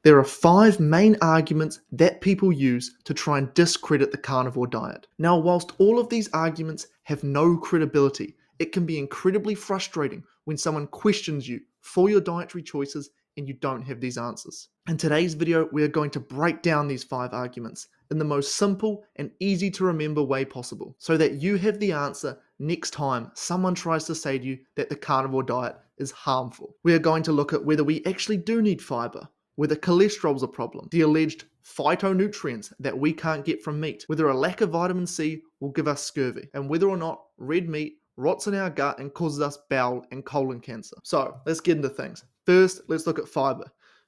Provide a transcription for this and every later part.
There are 5 main arguments that people use to try and discredit the carnivore diet. Now, whilst all of these arguments have no credibility, it can be incredibly frustrating when someone questions you for your dietary choices and you don't have these answers. In today's video, we are going to break down these 5 arguments in the most simple and easy to remember way possible, so that you have the answer next time someone tries to say to you that the carnivore diet is harmful. We are going to look at whether we actually do need fiber, whether cholesterol's a problem, the alleged phytonutrients that we can't get from meat, whether a lack of vitamin C will give us scurvy, and whether or not red meat rots in our gut and causes us bowel and colon cancer. So let's get into things. First, let's look at fiber.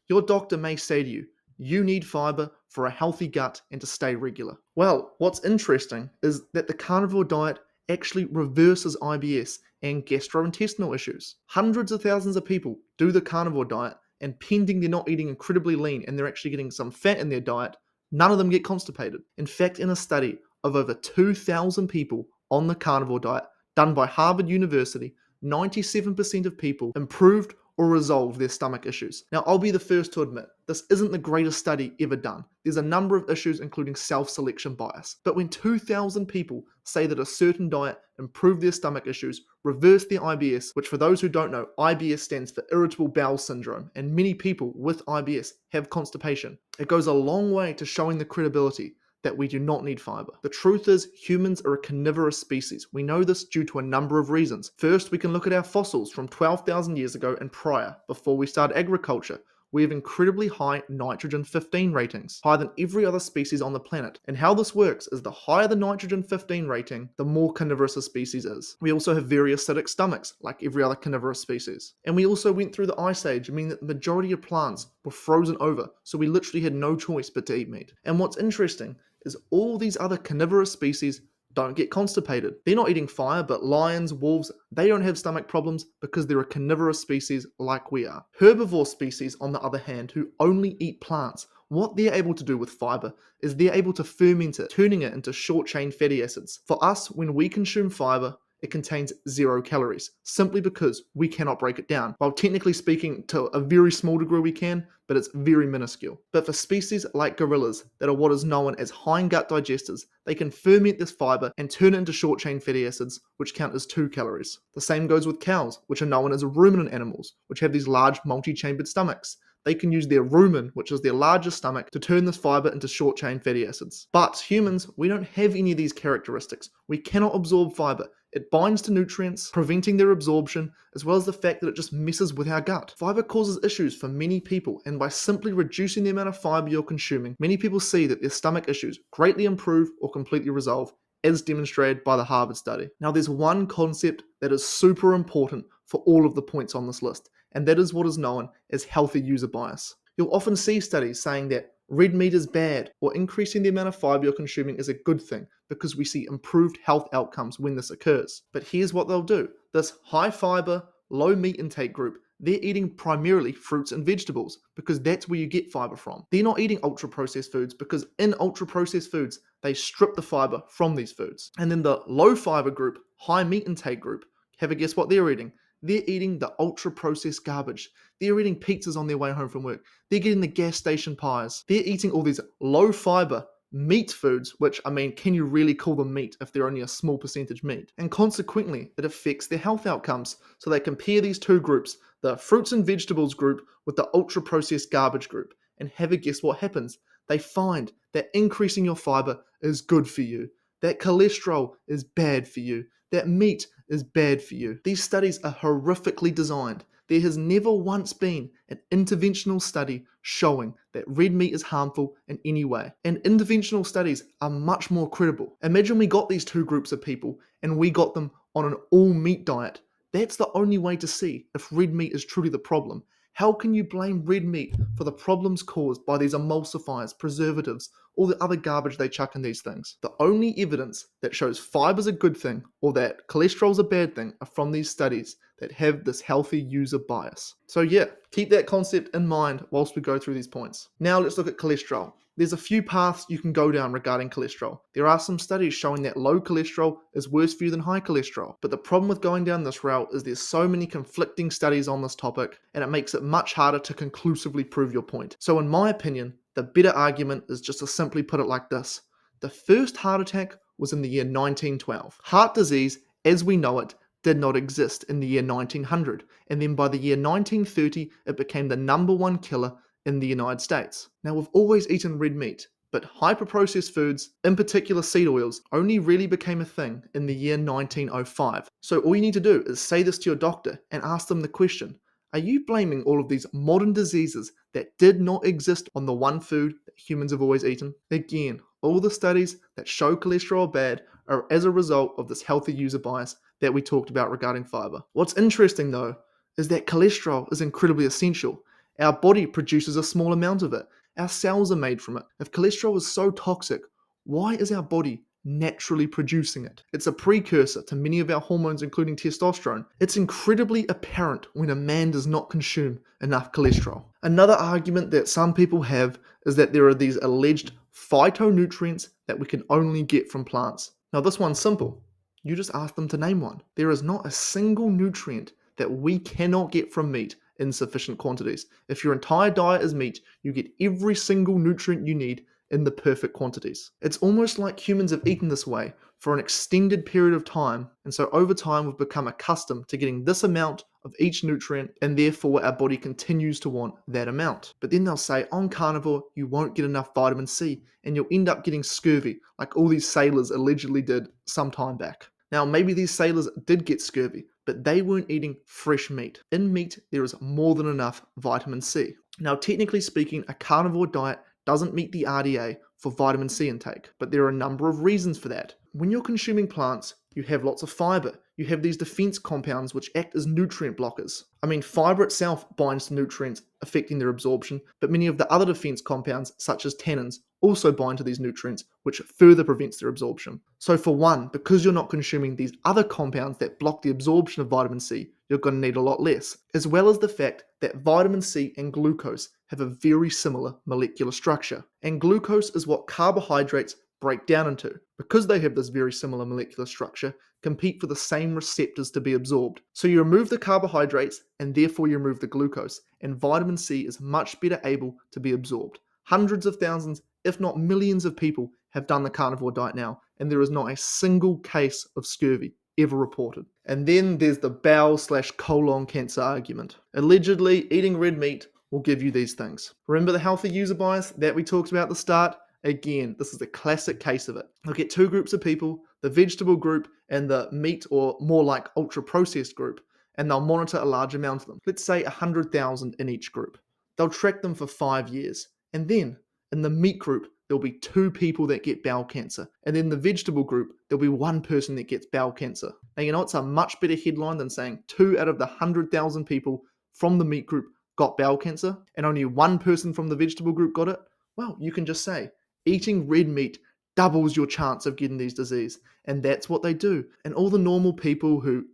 Your doctor may say to you, you need fiber for a healthy gut and to stay regular. Well, what's interesting is that the carnivore diet actually reverses IBS and gastrointestinal issues. Hundreds of thousands of people do the carnivore diet, and pending they're not eating incredibly lean and they're actually getting some fat in their diet, none of them get constipated. In fact, in a study of over 2,000 people on the carnivore diet done by Harvard University, 97% of people improved or resolved their stomach issues. Now, I'll be the first to admit, this isn't the greatest study ever done. There's a number of issues, including self-selection bias. But when 2,000 people say that a certain diet improved their stomach issues, reversed their IBS, which for those who don't know, IBS stands for irritable bowel syndrome, and many people with IBS have constipation, it goes a long way to showing the credibility that we do not need fiber. The truth is, humans are a carnivorous species. We know this due to a number of reasons. First, we can look at our fossils from 12,000 years ago and prior, before we started agriculture. We have incredibly high nitrogen-15 ratings, higher than every other species on the planet. And how this works is the higher the nitrogen-15 rating, the more carnivorous a species is. We also have very acidic stomachs, like every other carnivorous species. And we also went through the Ice Age, meaning that the majority of plants were frozen over, so we literally had no choice but to eat meat. And what's interesting is all these other carnivorous species don't get constipated. They're not eating fire, but lions, wolves, they don't have stomach problems because they're a carnivorous species like we are. Herbivore species, on the other hand, who only eat plants, what they're able to do with fiber is they're able to ferment it, turning it into short-chain fatty acids. For us, when we consume fiber, it contains 0 calories, simply because we cannot break it down. While technically speaking, to a very small degree we can, but it's very minuscule. But for species like gorillas that are what is known as hindgut digesters, they can ferment this fiber and turn it into short-chain fatty acids, which count as 2 calories. The same goes with cows, which are known as ruminant animals, which have these large multi-chambered stomachs. They can use their rumen, which is their largest stomach, to turn this fiber into short-chain fatty acids. But humans, we don't have any of these characteristics. We cannot absorb fiber. It binds to nutrients, preventing their absorption, as well as the fact that it just messes with our gut. Fiber causes issues for many people, and by simply reducing the amount of fiber you're consuming, many people see that their stomach issues greatly improve or completely resolve, as demonstrated by the Harvard study. Now, there's one concept that is super important for all of the points on this list, and that is what is known as healthy user bias. You'll often see studies saying that red meat is bad, or increasing the amount of fiber you're consuming is a good thing, because we see improved health outcomes when this occurs. But here's what they'll do. This high fiber, low meat intake group, they're eating primarily fruits and vegetables, because that's where you get fiber from. They're not eating ultra-processed foods, because in ultra-processed foods, they strip the fiber from these foods. And then the low fiber group, high meat intake group, have a guess what they're eating? They're eating the ultra-processed garbage. They're eating pizzas on their way home from work. They're getting the gas station pies. They're eating all these low-fiber meat foods, which, I mean, can you really call them meat if they're only a small percentage meat? And consequently, it affects their health outcomes. So they compare these two groups, the fruits and vegetables group with the ultra-processed garbage group, and have a guess what happens. They find that increasing your fiber is good for you, that cholesterol is bad for you, that meat is bad for you. These studies are horrifically designed. There has never once been an interventional study showing that red meat is harmful in any way. And interventional studies are much more credible. Imagine we got these two groups of people and we got them on an all-meat diet. That's the only way to see if red meat is truly the problem. How can you blame red meat for the problems caused by these emulsifiers, preservatives, all the other garbage they chuck in these things? The only evidence that shows fiber's a good thing or that cholesterol's a bad thing are from these studies that have this healthy user bias. So yeah, keep that concept in mind whilst we go through these points. Now let's look at cholesterol. There's a few paths you can go down regarding cholesterol. There are some studies showing that low cholesterol is worse for you than high cholesterol. But the problem with going down this route is there's so many conflicting studies on this topic, and it makes it much harder to conclusively prove your point. So in my opinion, the better argument is just to simply put it like this. The first heart attack was in the year 1912. Heart disease, as we know it, did not exist in the year 1900, and then by the year 1930, it became the number one killer in the United States. Now, we've always eaten red meat, but hyper-processed foods, in particular seed oils, only really became a thing in the year 1905. So all you need to do is say this to your doctor and ask them the question, are you blaming all of these modern diseases that did not exist on the one food that humans have always eaten? Again, all the studies that show cholesterol bad are as a result of this healthy user bias that we talked about regarding fiber. What's interesting though is that cholesterol is incredibly essential. Our body produces a small amount of it. Our cells are made from it. If cholesterol is so toxic, why is our body naturally producing it? It's a precursor to many of our hormones, including testosterone. It's incredibly apparent when a man does not consume enough cholesterol. Another argument that some people have is that there are these alleged phytonutrients that we can only get from plants. Now, this one's simple. You just ask them to name one. There is not a single nutrient that we cannot get from meat in sufficient quantities. If your entire diet is meat, you get every single nutrient you need in the perfect quantities. It's almost like humans have eaten this way for an extended period of time, and so over time we've become accustomed to getting this amount of each nutrient, and therefore our body continues to want that amount. But then they'll say on carnivore you won't get enough vitamin C, and you'll end up getting scurvy, like all these sailors allegedly did some time back. Now, maybe these sailors did get scurvy, but they weren't eating fresh meat. In meat, there is more than enough vitamin C. Now, technically speaking, a carnivore diet doesn't meet the RDA for vitamin C intake, but there are a number of reasons for that. When you're consuming plants, you have lots of fiber. You have these defense compounds which act as nutrient blockers. I mean, fiber itself binds to nutrients, affecting their absorption, but many of the other defense compounds, such as tannins, also bind to these nutrients, which further prevents their absorption. So for one, because you're not consuming these other compounds that block the absorption of vitamin C, you're going to need a lot less, as well as the fact that vitamin C and glucose have a very similar molecular structure. And glucose is what carbohydrates break down into. Because they have this very similar molecular structure, compete for the same receptors to be absorbed. So you remove the carbohydrates and therefore you remove the glucose, and vitamin C is much better able to be absorbed. Hundreds of thousands, if not millions of people have done the carnivore diet now, and there is not a single case of scurvy ever reported. And then there's the bowel/colon cancer argument. Allegedly, eating red meat will give you these things. Remember the healthy user bias that we talked about at the start? Again, this is a classic case of it. They'll get two groups of people, the vegetable group and the meat or more like ultra-processed group, and they'll monitor a large amount of them. Let's say 100,000 in each group. They'll track them for 5 years. And then, in the meat group, there'll be 2 people that get bowel cancer. And in the vegetable group, there'll be 1 person that gets bowel cancer. Now, you know it's a much better headline than saying 2 out of the 100,000 people from the meat group got bowel cancer, and only 1 person from the vegetable group got it? Well, you can just say, eating red meat doubles your chance of getting these diseases. And that's what they do. And all the normal people who,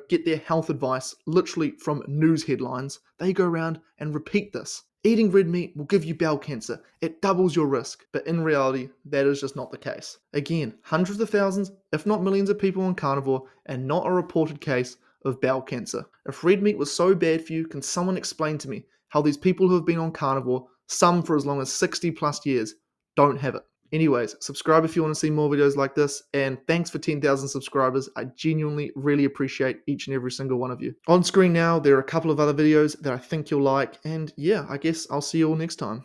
get their health advice literally from news headlines, they go around and repeat this. Eating red meat will give you bowel cancer. It doubles your risk. But in reality, that is just not the case. Again, hundreds of thousands, if not millions of people on carnivore, and not a reported case of bowel cancer. If red meat was so bad for you, can someone explain to me how these people who have been on carnivore, some for as long as 60 plus years, don't have it? Anyways, subscribe if you want to see more videos like this, and thanks for 10,000 subscribers. I genuinely really appreciate each and every single one of you. On screen now, there are a couple of other videos that I think you'll like, and yeah, I guess I'll see you all next time.